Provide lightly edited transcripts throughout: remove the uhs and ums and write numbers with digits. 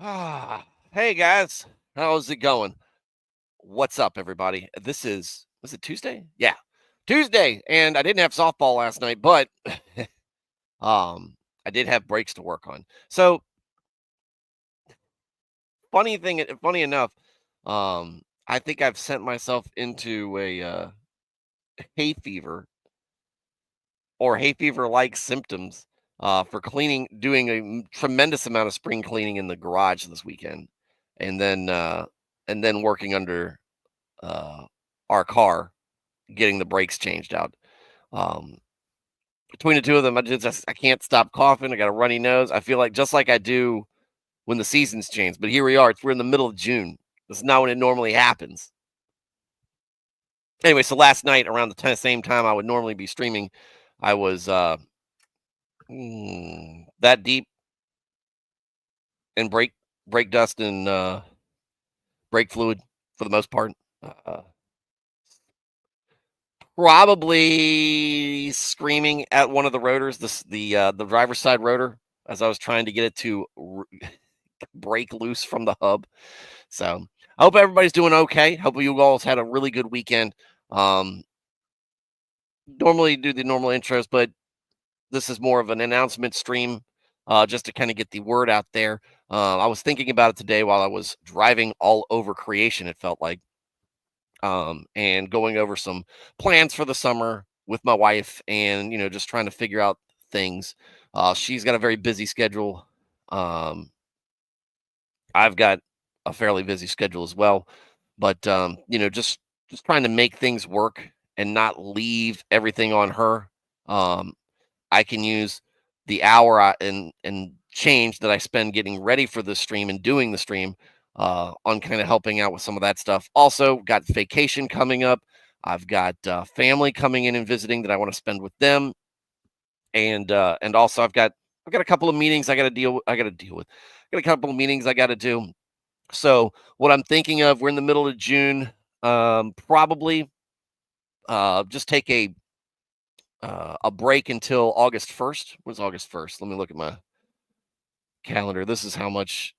Hey guys, how's it going? What's up, everybody? Was it Tuesday? Yeah, Tuesday, and I didn't have softball last night, but I did have breaks to work on. So funny enough, I think I've sent myself into a hay fever or hay fever like symptoms for doing a tremendous amount of spring cleaning in the garage this weekend, and then uh, and then working under uh, our car, getting the brakes changed out. Um, Between the two of them, I can't stop coughing. I got a runny nose. I feel like just like I do when the seasons change. But here we are. We're in the middle of June. This is not when it normally happens. Anyway, so last night around the same time I would normally be streaming, I was that deep in brake dust and brake fluid for the most part. Uh, Probably screaming at one of the rotors, the driver's side rotor, as I was trying to get it to break loose from the hub. So I hope everybody's doing okay. Hope you all had a really good weekend. Um, Normally do the normal intros, but this is more of an announcement stream, just to kind of get the word out there. I was thinking about it today while I was driving all over creation. It felt like, and going over some plans for the summer with my wife, and just trying to figure out things. She's got a very busy schedule. Um, I've got a fairly busy schedule as well, but just trying to make things work and not leave everything on her. Um, I can use the hour and change that I spend getting ready for the stream and doing the stream on kind of helping out with some of that stuff. Also, got vacation coming up. I've got family coming in and visiting that I want to spend with them, and also I've got a couple of meetings I got to deal with. Got a couple of meetings I got to do. So what I'm thinking of, we're in the middle of June. Probably just take a break until August 1st. When's August 1st? Let me look at my calendar. This is how much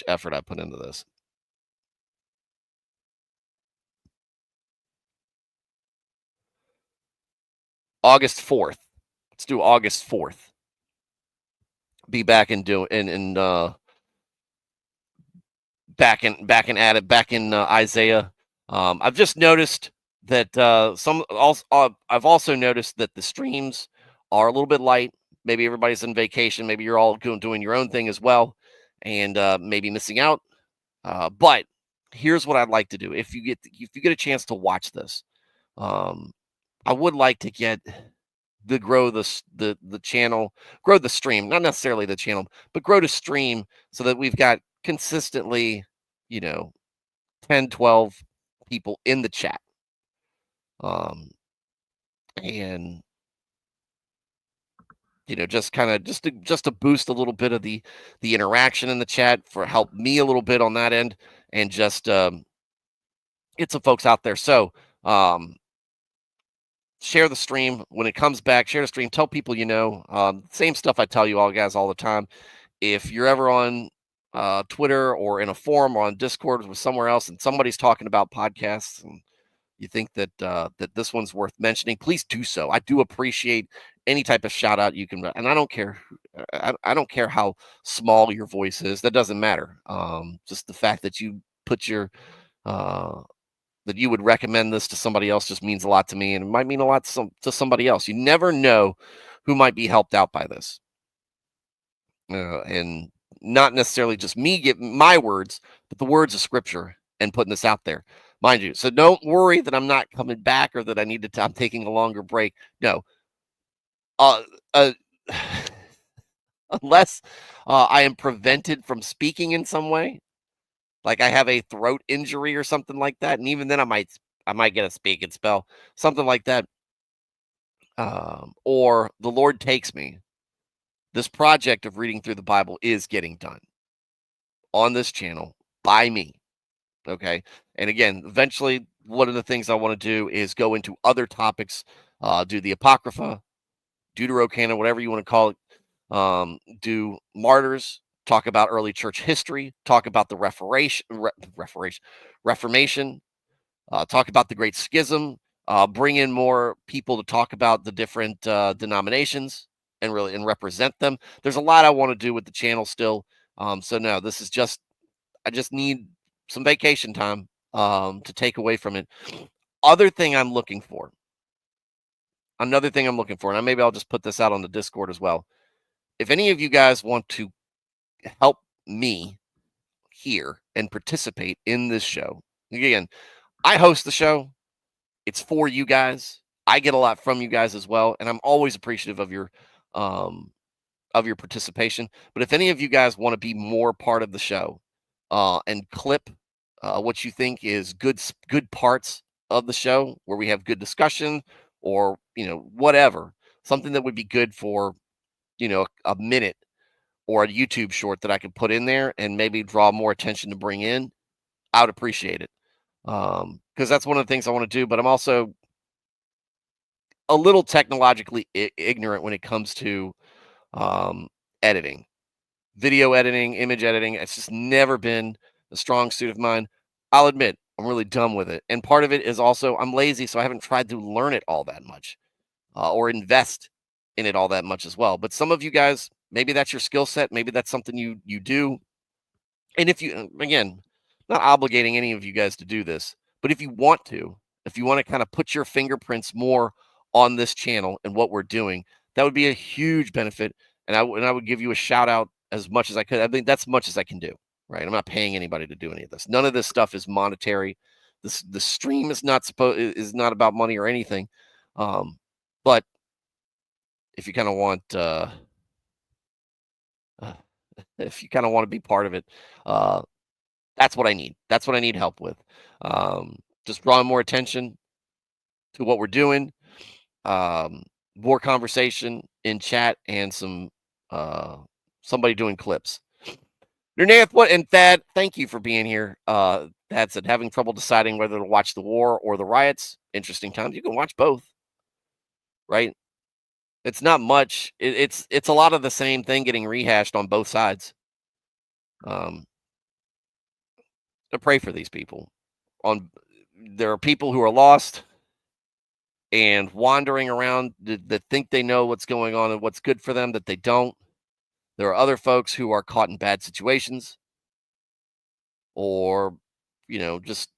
effort I put into this. August 4th. Let's do August 4th. Be back and do and back in Isaiah. I've just noticed that I've also noticed that the streams are a little bit light. Maybe everybody's on vacation. Maybe you're all doing your own thing as well, and maybe missing out. But here's what I'd like to do: if you get a chance to watch this, um, I would like to get the grow the channel, grow the stream, not necessarily the channel, but grow the stream so that we've got consistently, you know, 10, 12 people in the chat. Um, and just kind of just to boost a little bit of the interaction in the chat for help me a little bit on that end, and just get some folks out there. So share the stream when it comes back. Share the stream. Tell people same stuff I tell you all guys all the time. If you're ever on Twitter or in a forum or on Discord or somewhere else, and somebody's talking about podcasts, and you think that this one's worth mentioning, please do so. I do appreciate any type of shout out you can, and I don't care. I don't care how small your voice is. That doesn't matter. Just the fact that you put your uh, that you would recommend this to somebody else just means a lot to me, and it might mean a lot to somebody else. You never know who might be helped out by this, and not necessarily just me giving my words, but the words of Scripture and putting this out there, mind you. So don't worry that I'm not coming back or that I'm taking a longer break. No, uh, uh unless I am prevented from speaking in some way, like I have a throat injury or something like that, and even then I might get a speaking spell, something like that. Or the Lord takes me. This project of reading through the Bible is getting done on this channel by me. Okay. And again, eventually, one of the things I want to do is go into other topics, do the Apocrypha, Deuterocanon, whatever you want to call it, do martyrs, talk about early church history, talk about the Reformation, talk about the Great Schism, bring in more people to talk about the different denominations and represent them. There's a lot I want to do with the channel still. So no, this is just I just need some vacation time to take away from it. Other thing I'm looking for, Another thing I'm looking for, and maybe I'll just put this out on the Discord as well. If any of you guys want to help me here and participate in this show, again, I host the show. It's for you guys. I get a lot from you guys as well, and I'm always appreciative um, of your participation. But if any of you guys want to be more part of the show and clip what you think is good parts of the show where we have good discussion or whatever, something that would be good for a minute or a YouTube short that I could put in there and maybe draw more attention to bring in, I would appreciate it. Because that's one of the things I want to do, but I'm also a little technologically ignorant when it comes to editing, video editing, image editing. It's just never been a strong suit of mine. I'll admit I'm really dumb with it. And part of it is also I'm lazy, so I haven't tried to learn it all that much or invest in it all that much as well. But some of you guys, maybe that's your skill set. Maybe that's something you do. And if you, again, not obligating any of you guys to do this, but if you want to kind of put your fingerprints more on this channel and what we're doing, that would be a huge benefit. And I would give you a shout out as much as I could. I think that's much as I can do, right? I'm not paying anybody to do any of this. None of this stuff is monetary. The stream is not about money or anything. But if you kind of want if you kind of want to be part of it, that's what I need. That's what I need help with. Just drawing more attention to what we're doing, more conversation in chat, and somebody doing clips. Nernath, what and Thad, thank you for being here. Thad said having trouble deciding whether to watch the war or the riots. Interesting times. You can watch both, right? It's not much. It's a lot of the same thing getting rehashed on both sides. To pray for these people. There are people who are lost and wandering around that think they know what's going on and what's good for them that they don't. There are other folks who are caught in bad situations or just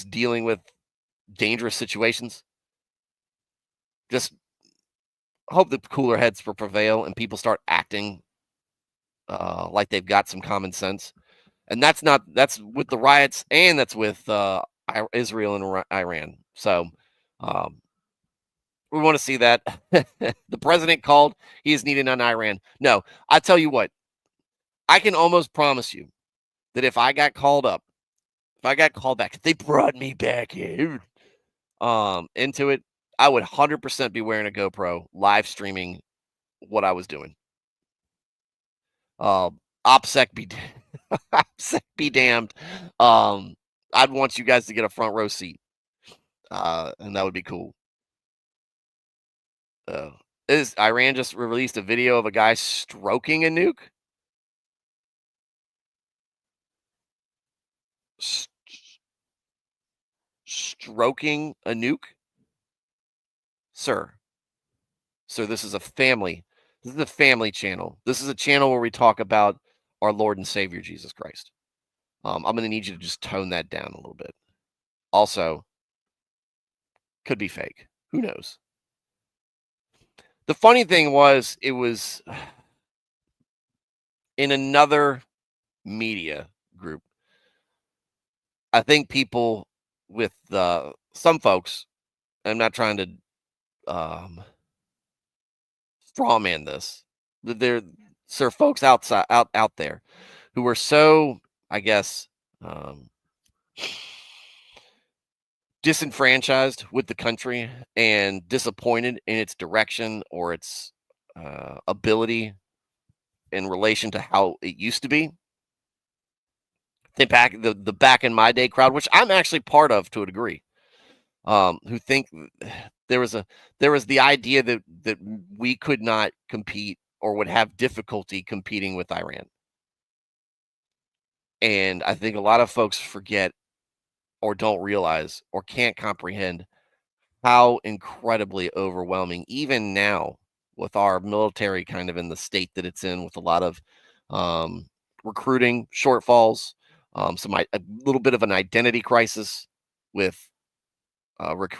dealing with dangerous situations. Just hope the cooler heads will prevail and people start acting like they've got some common sense. And that's with the riots, and that's with Israel and Iran. So we want to see that. The president called. He is needed on Iran. No, I tell you what, I can almost promise you that if I got called back, if they brought me back in, into it, I would 100% be wearing a GoPro, live streaming what I was doing. OPSEC be damned. I'd want you guys to get a front row seat, and that would be cool. Iran just released a video of a guy stroking a nuke? Stroking a nuke? Sir, this is a family. This is a family channel. This is a channel where we talk about our Lord and Savior, Jesus Christ. I'm going to need you to just tone that down a little bit. Also, could be fake. Who knows? The funny thing was, it was in another media group. I think people with some folks, I'm not trying to straw man this. There are folks out there who are so, I guess, disenfranchised with the country and disappointed in its direction or its ability in relation to how it used to be. The back in my day crowd, which I'm actually part of to a degree, who think there was the idea that we could not compete or would have difficulty competing with Iran. And I think a lot of folks forget or don't realize or can't comprehend how incredibly overwhelming, even now, with our military kind of in the state that it's in, with a lot of um, recruiting shortfalls, a little bit of an identity crisis with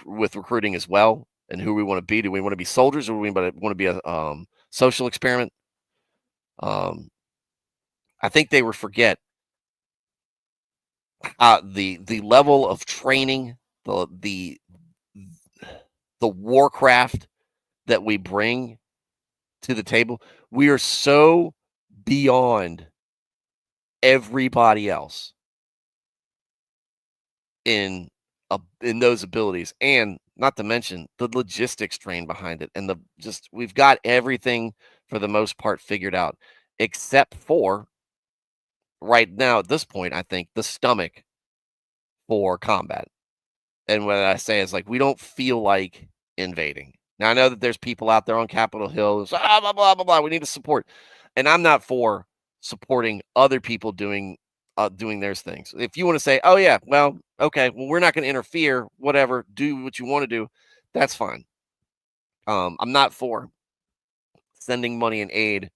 with recruiting as well, and who we want to be. Do we want to be soldiers, or do we want to be a social experiment? Um, I think they would forget the level of training, the the warcraft that we bring to the table. We are so beyond everybody else in in those abilities, and not to mention the logistics train behind it, and the just we've got everything for the most part figured out, except for right now at this point, I think the stomach for combat. And what I say is like we don't feel like invading. Now I know that there's people out there on Capitol Hill who's blah blah blah blah. We need to support, and I'm not for supporting other people doing their things. If you want to say, oh yeah, well okay, well we're not going to interfere. Whatever, do what you want to do. That's fine. I'm not for sending money and aid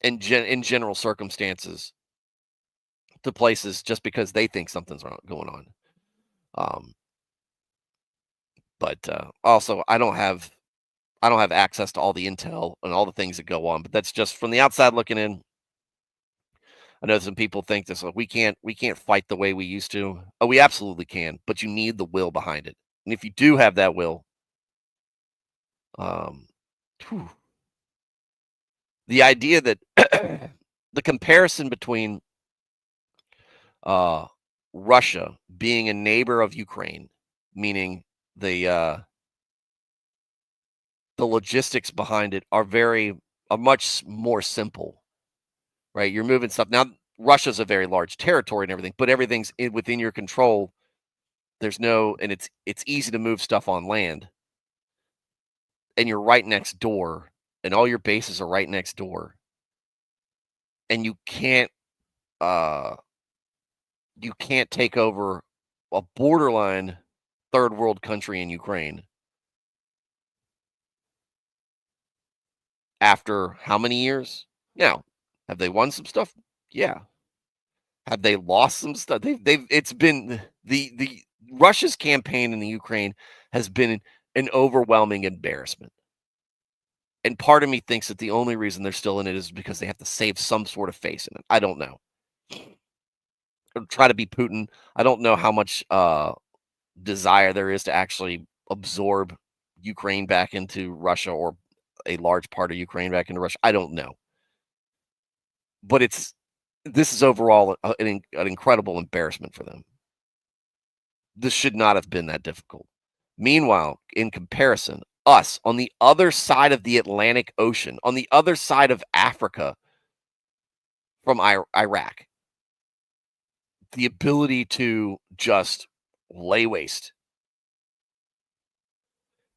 in general circumstances to places just because they think something's wrong going on. Um, but also, I don't have access to all the intel and all the things that go on. But that's just from the outside looking in. I know some people think this like we can't fight the way we used to. Oh, we absolutely can, but you need the will behind it. And if you do have that will, um, whew, the idea that the comparison between uh, Russia being a neighbor of Ukraine, meaning the uh, the logistics behind it are much more simple, right? You're moving stuff now. Russia's a very large territory and everything, but everything's within your control. There's no, and it's easy to move stuff on land, and you're right next door, and all your bases are right next door, and uh you can't take over a borderline third world country in Ukraine after how many years? Now, have they won some stuff? Yeah. Have they lost some stuff? They've it's been the Russia's campaign in the Ukraine has been an overwhelming embarrassment. And part of me thinks that the only reason they're still in it is because they have to save some sort of face in it. I don't know. Or try to be Putin. I don't know how much desire there is to actually absorb Ukraine back into Russia, or a large part of Ukraine back into Russia. I don't know. But this is overall an incredible embarrassment for them. This should not have been that difficult. Meanwhile, in comparison, us on the other side of the Atlantic Ocean, on the other side of Africa from Iraq, the ability to just lay waste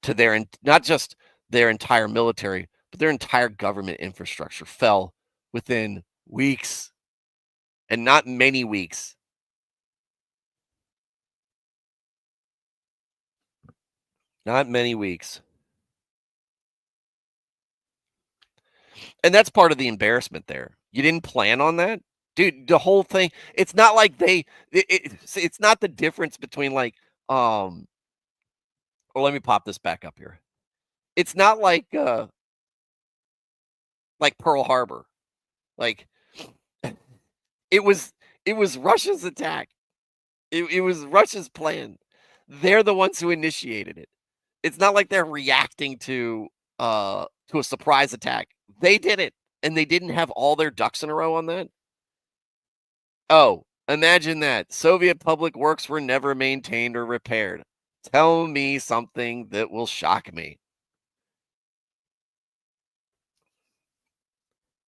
to not just their entire military, but their entire government infrastructure fell within weeks, and not many weeks. Not many weeks. And that's part of the embarrassment there. You didn't plan on that? Dude, the whole thing, it's not like it's not the difference between like well, let me pop this back up here. It's not like Pearl Harbor. Like it was it was Russia's attack. It was Russia's plan. They're the ones who initiated it. It's not like they're reacting to a surprise attack. They did it, and they didn't have all their ducks in a row on that. Oh, imagine that. Soviet public works were never maintained or repaired. Tell me something that will shock me.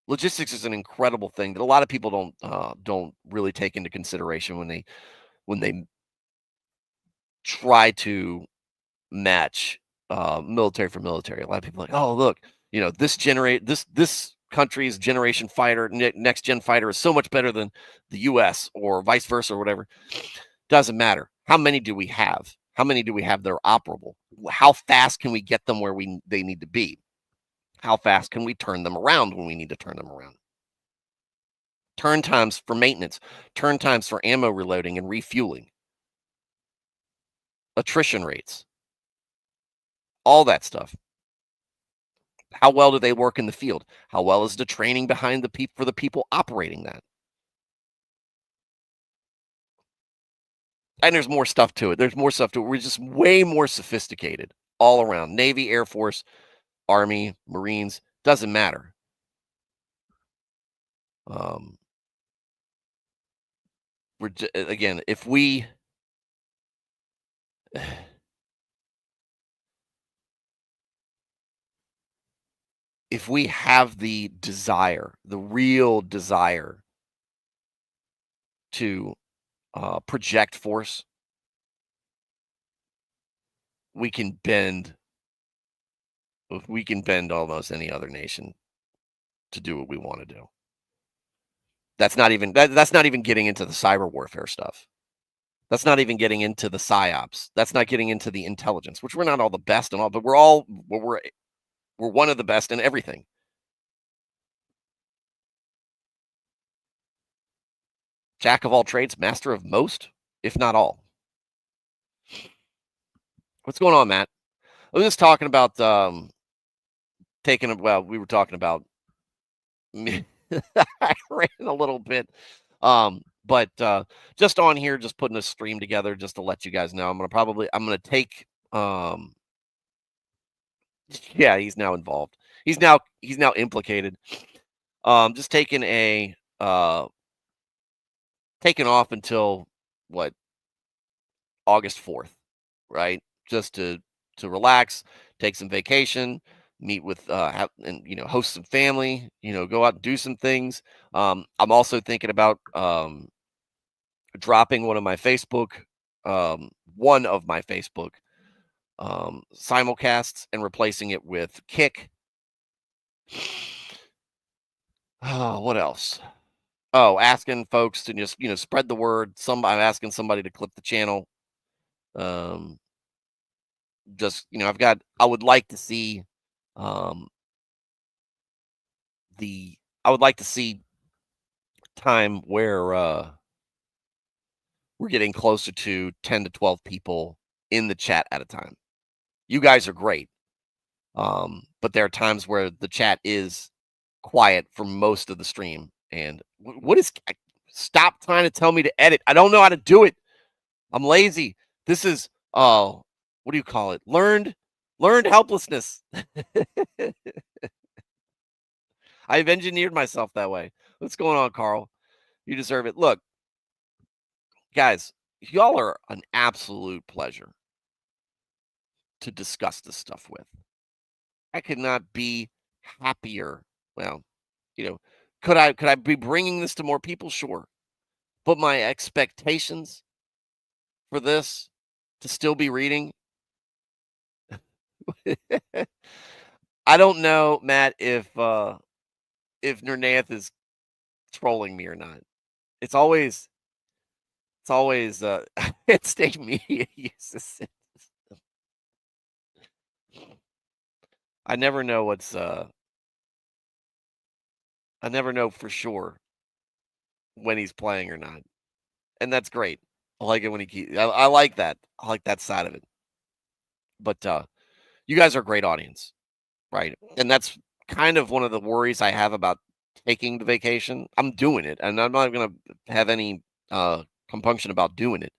Logistics is an incredible thing that a lot of people don't really take into consideration when they try to match military for military. A lot of people are like, oh look, This country's generation fighter, next gen fighter is so much better than the US or vice versa or whatever. Doesn't matter. How many do we have? How many do we have that are operable? How fast can we get them where they need to be? How fast can we turn them around when we need to turn them around? Turn times for maintenance, turn times for ammo reloading and refueling, attrition rates, all that stuff. How well do they work in the field? How well is the training behind for the people operating that? And there's more stuff to it. There's more stuff to it. We're just way more sophisticated all around. Navy, Air Force, Army, Marines, doesn't matter. Um, again, if we have the desire, the real desire to project force, we can bend almost any other nation to do what we want to do. That's not even getting into the cyber warfare stuff. That's not even getting into the psyops. That's not getting into the intelligence, which we're not all the best and all, but we're one of the best in everything. Jack of all trades, master of most, if not all. What's going on, Matt? I was just talking about we were talking about I ran a little bit. But just on here, just putting a stream together just to let you guys know. I'm gonna take yeah, he's now involved. He's now implicated. Just taking off until what, August 4th, right? Just to relax, take some vacation, meet with and host some family, go out and do some things. I'm also thinking about dropping one of my Facebook simulcasts and replacing it with Kick. Oh, what else? Oh, asking folks to just spread the word. I'm asking somebody to clip the channel. Um, just I would like to see um I would like to see time where we're getting closer to 10 to 12 people in the chat at a time. You guys are great. But there are times where the chat is quiet for most of the stream. And stop trying to tell me to edit. I don't know how to do it. I'm lazy. This is what do you call it? Learned helplessness. I've engineered myself that way. What's going on, Carl? You deserve it. Look, guys, y'all are an absolute pleasure to discuss this stuff with. I could not be happier. Well, could I be bringing this to more people? Sure. But my expectations for this to still be reading, I don't know, Matt, if Nernath is trolling me or not. It's always at State Media uses it. I never know I never know for sure when he's playing or not. And that's great. I like it when I like that. I like that side of it. But you guys are a great audience, right? And that's kind of one of the worries I have about taking the vacation. I'm doing it, and I'm not going to have any compunction about doing it.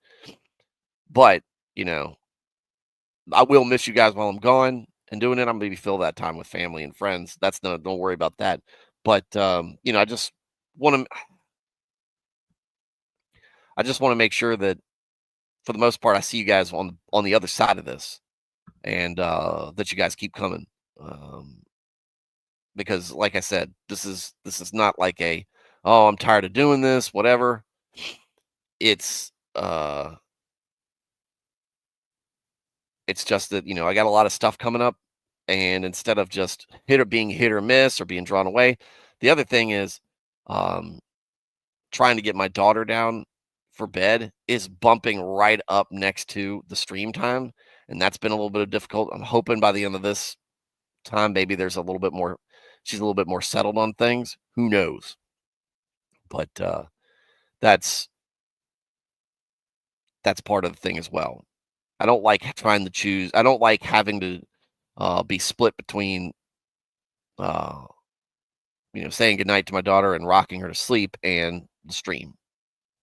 But I will miss you guys while I'm gone and doing it. I'm going to fill that time with family and friends. Don't worry about that. But I just want to make sure that for the most part I see you guys on the other side of this, and that you guys keep coming. Because like I said, this is not like oh, I'm tired of doing this, whatever. It's just that, I got a lot of stuff coming up, And instead of just being hit or miss or being drawn away, the other thing is um, trying to get my daughter down for bed is bumping right up next to the stream time, and that's been a little bit of difficult. I'm hoping by the end of this time, maybe there's a little bit more. She's a little bit more settled on things. Who knows? But that's that's part of the thing as well. I don't like trying to choose. I don't like having to be split between uh, saying goodnight to my daughter and rocking her to sleep and the stream,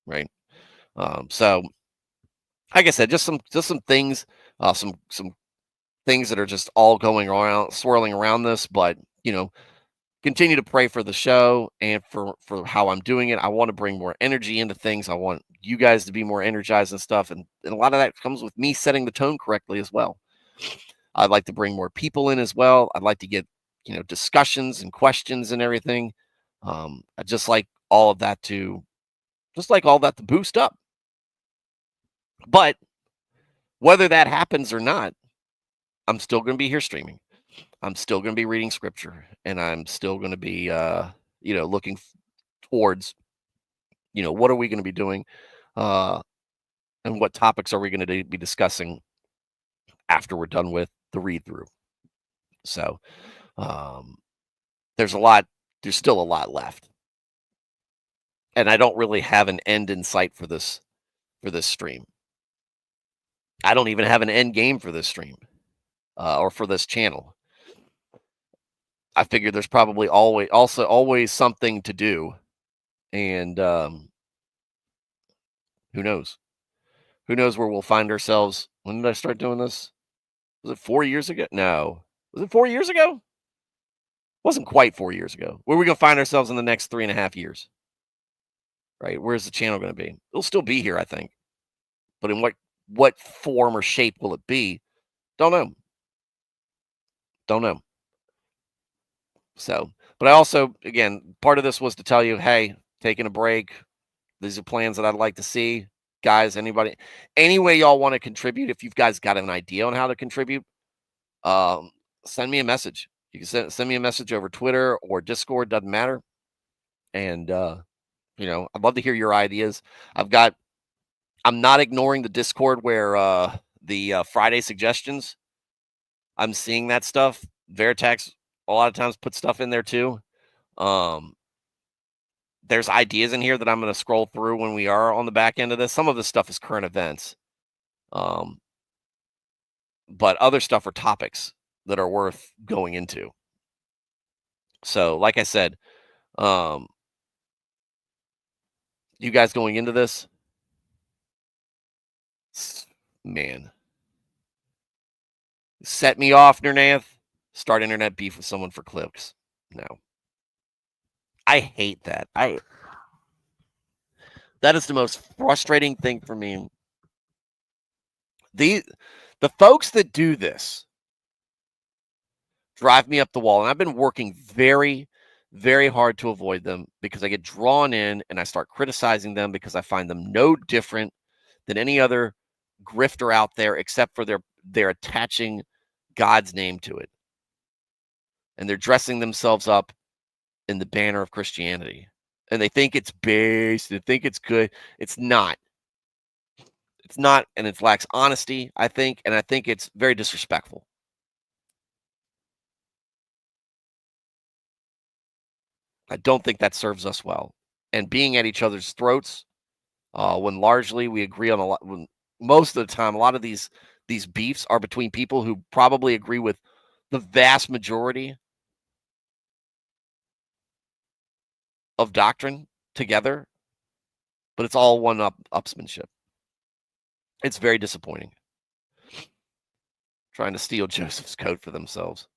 right? So, like I said, just some things, some things that are just all going around, swirling around this. But continue to pray for the show and for how I'm doing it. I want to bring more energy into things. I want you guys to be more energized and stuff, and a lot of that comes with me setting the tone correctly as well. I'd like to bring more people in as well. I'd like to get discussions and questions and everything. I just like all that to boost up. But whether that happens or not, I'm still going to be here streaming. I'm still going to be reading scripture, and I'm still going to be, looking towards, what are we going to be doing, uh, and what topics are we going to be discussing after we're done with the read through. So, um, there's a lot. There's still a lot left, and I don't really have an end in sight for this stream. I don't even have an end game for this stream, or for this channel. I figure there's probably always something to do, and who knows? Who knows where we'll find ourselves? When did I start doing this? Was it 4 years ago? No. Was it 4 years ago? Wasn't quite 4 years ago. Where are we gonna find ourselves in the next 3.5 years? Right? Where's the channel gonna be? It'll still be here, I think. But in what form or shape will it be? Don't know. Don't know. So, but I also, again, part of this was to tell you, hey, taking a break. These are plans that I'd like to see. Guys, any way y'all want to contribute, if you've guys got an idea on how to contribute, um, send me a message. You can send me a message over Twitter or Discord, doesn't matter. And I'd love to hear your ideas. I'm not ignoring the Discord where the Friday suggestions. I'm seeing that stuff. Veritex a lot of times put stuff in there too. There's ideas in here that I'm going to scroll through when we are on the back end of this. Some of this stuff is current events. But other stuff are topics that are worth going into. So, like I said, you guys going into this, man, set me off, Nernath. Start internet beef with someone for clicks. No. I hate that. That is the most frustrating thing for me. The folks that do this drive me up the wall, and I've been working very, very hard to avoid them because I get drawn in and I start criticizing them because I find them no different than any other grifter out there, except for they're attaching God's name to it, and they're dressing themselves up in the banner of Christianity, and they think it's based, they think it's good. It's not. It's not, and it lacks honesty, I think, and I think it's very disrespectful. I don't think that serves us well. And being at each other's throats, when largely we agree on a lot, when most of the time, a lot of these beefs are between people who probably agree with the vast majority of doctrine together, but it's all one-upsmanship. It's very disappointing. Trying to steal Joseph's coat for themselves.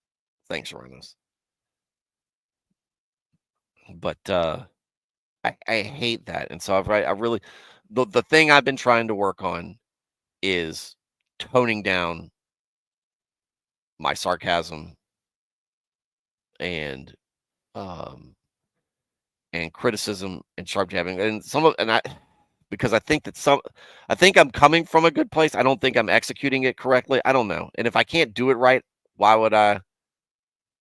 Thanks, Rhinos. But I hate that, and so I really the thing I've been trying to work on is toning down my sarcasm and criticism and sharp jabbing, and because I think I'm coming from a good place. I don't think I'm executing it correctly. I don't know, and if I can't do it right, why would I?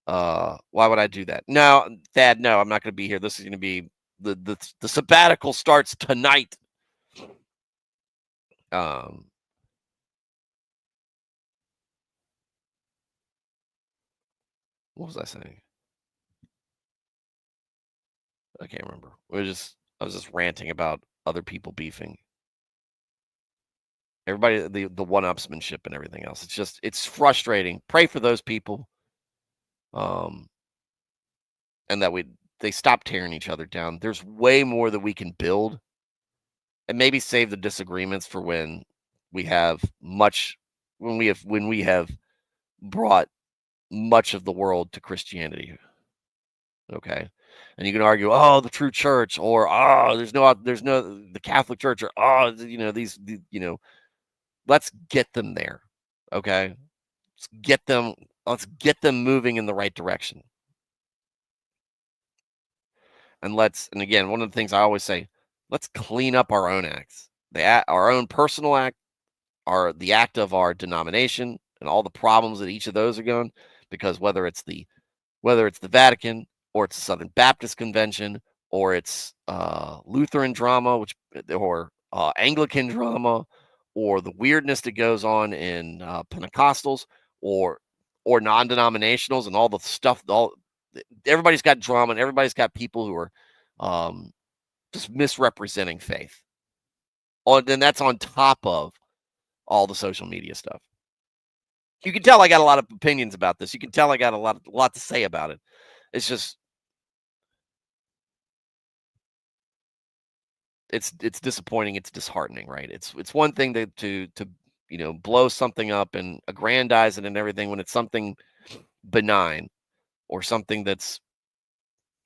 Why would I do that? No, Thad, no, I'm not going to be here. This is going to be the sabbatical starts tonight. Um, what was I saying? I can't remember. I was just ranting about other people beefing. Everybody, the one-upsmanship and everything else. It's frustrating. Pray for those people, um, and that they stop tearing each other down. There's way more that we can build, and maybe save the disagreements for we have much when we have brought much of the world to Christianity. Okay. And you can argue, oh, the true church, or oh, there's no the Catholic Church, or oh, let's get them there. Okay. Let's get them, let's get them moving in the right direction. And again, one of the things I always say, let's clean up our own acts. Our own personal act, the act of our denomination, and all the problems that each of those are going, because whether it's the Vatican, or it's the Southern Baptist Convention, or it's Lutheran drama, or Anglican drama, or the weirdness that goes on in Pentecostals, or non-denominationals, and all the stuff. Everybody's got drama, and everybody's got people who are um, just misrepresenting faith. And that's on top of all the social media stuff. You can tell I got a lot of opinions about this. You can tell I got a lot to say about it. It's just it's disappointing. It's disheartening, right? It's one thing to blow something up and aggrandize it and everything when it's something benign, or something that's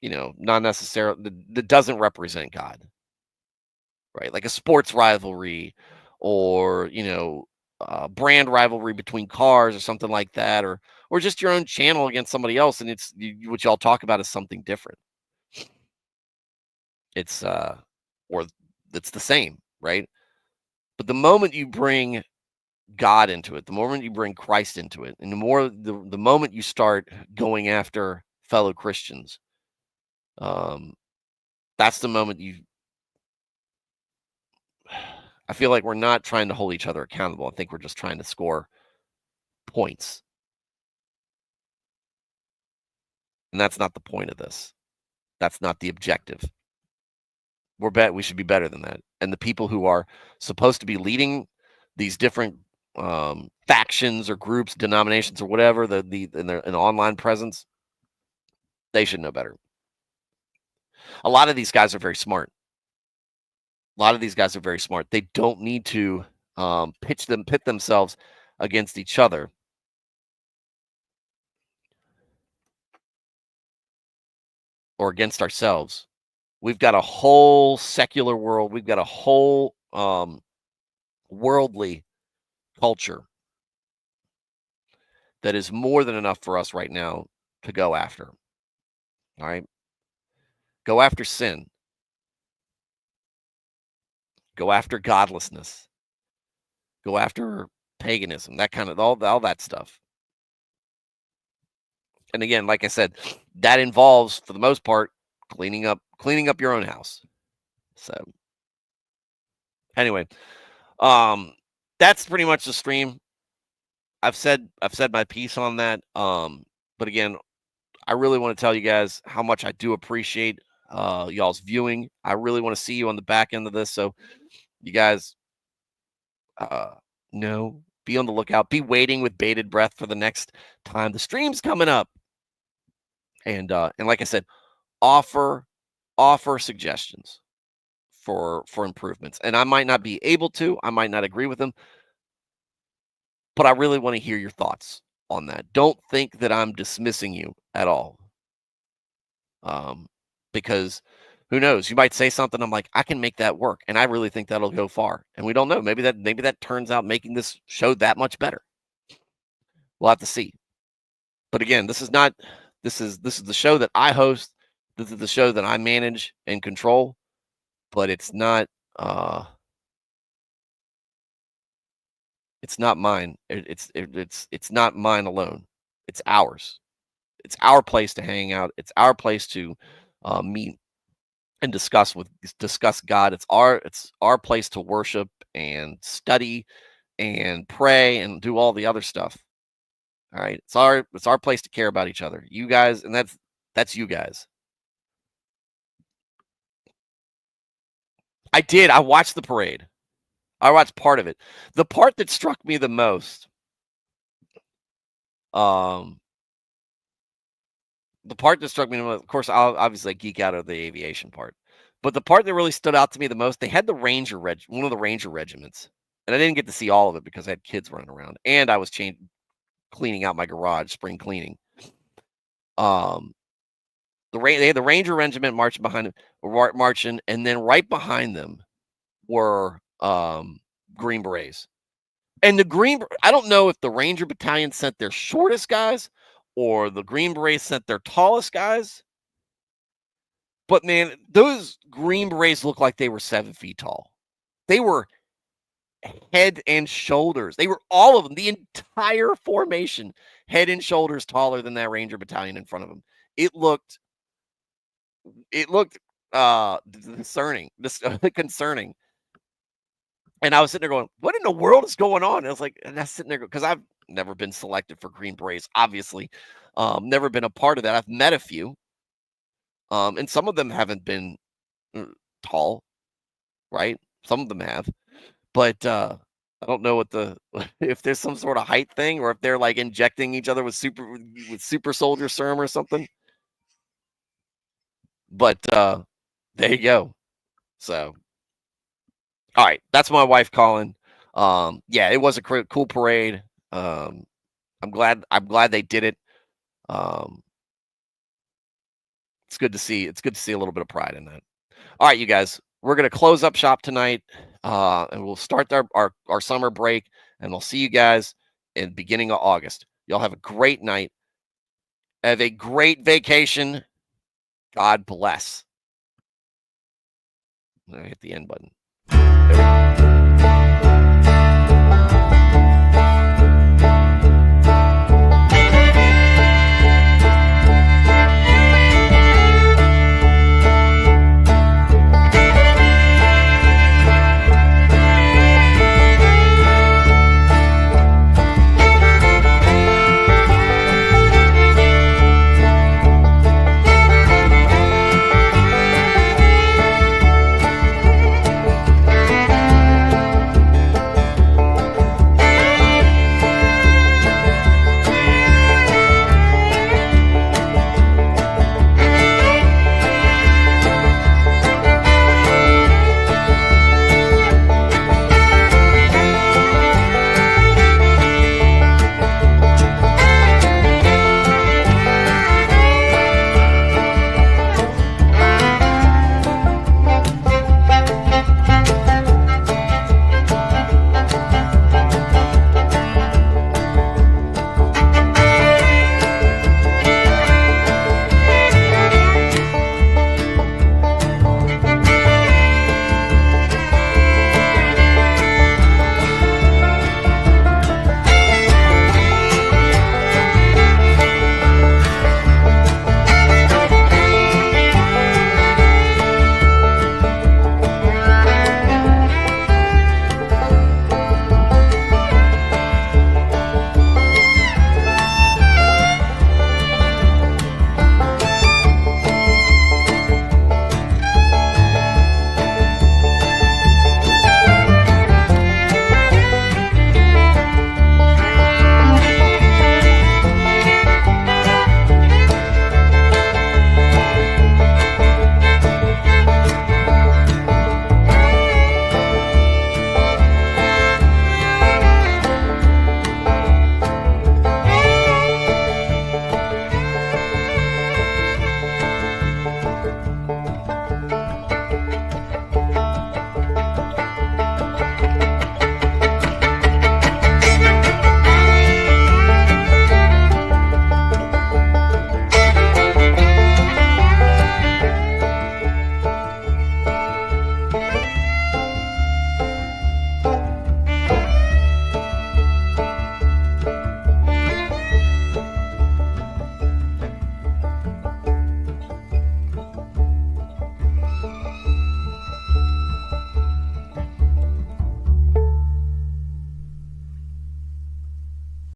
not necessarily that doesn't represent God, right? Like a sports rivalry, or brand rivalry between cars, or something like that, or just your own channel against somebody else, and what y'all talk about is something different. It's or it's the same, right? But the moment you bring God into it, the moment you bring Christ into it, and the moment you start going after fellow Christians, um, that's the moment I feel like we're not trying to hold each other accountable. I think we're just trying to score points. And that's not the point of this. That's not the objective. We should be better than that. And the people who are supposed to be leading these different factions or groups, denominations, or whatever, in their online presence, they should know better. A lot of these guys are very smart. A lot of these guys are very smart. They don't need to pit themselves against each other. Or against ourselves. We've got a whole secular world. We've got a whole worldly culture that is more than enough for us right now to go after. All right. Go after sin. Go after godlessness. Go after paganism, that kind of all that stuff. And again, like I said, that involves, for the most part, cleaning up your own house. So anyway, that's pretty much the stream. I've said my piece on that. But again, I really want to tell you guys how much I do appreciate y'all's viewing. I really want to see you on the back end of this. So you guys know, be on the lookout. Be waiting with bated breath for the next time the stream's coming up. And like I said, offer suggestions for improvements. And I might not be able to, I might not agree with them, but I really want to hear your thoughts on that. Don't think that I'm dismissing you at all. Because who knows? You might say something, I'm like, I can make that work, and I really think that'll go far. And we don't know. Maybe that turns out making this show that much better. We'll have to see. But again, this is the show that I host. This is the show that I manage and control, but it's not mine. It's not mine alone. It's ours. It's our place to hang out. It's our place to meet and discuss God. It's our place to worship and study and pray and do all the other stuff. All right. It's our place to care about each other. You guys, and that's you guys. I did. I watched the parade. I watched part of it. The part that struck me the most, um, the part that struck me the most, of course, I'll obviously geek out of the aviation part. But the part that really stood out to me the most, they had one of the Ranger regiments. And I didn't get to see all of it because I had kids running around and I was cleaning out my garage, spring cleaning. Um, they had the Ranger regiment marching behind them, marching, and then right behind them were Green Berets. And I don't know if the Ranger battalion sent their shortest guys or the Green Berets sent their tallest guys. But man, those Green Berets looked like they were 7 feet tall. They were head and shoulders. They were all of them, the entire formation, head and shoulders taller than that Ranger battalion in front of them. It looked concerning. Concerning. And I was sitting there going, "What in the world is going on?" And I was like, and I was sitting there because I've never been selected for Green Berets, obviously, never been a part of that. I've met a few, and some of them haven't been tall, right? Some of them have, but I don't know what if there's some sort of height thing or if they're like injecting each other with super soldier serum or something. But there you go. So, all right, that's my wife calling. Yeah, it was a cool parade. I'm glad they did it. Um, it's good to see. It's good to see a little bit of pride in that. All right, you guys, we're gonna close up shop tonight, and we'll start our summer break, and we'll see you guys in the beginning of August. Y'all have a great night. Have a great vacation. God bless. I hit the end button.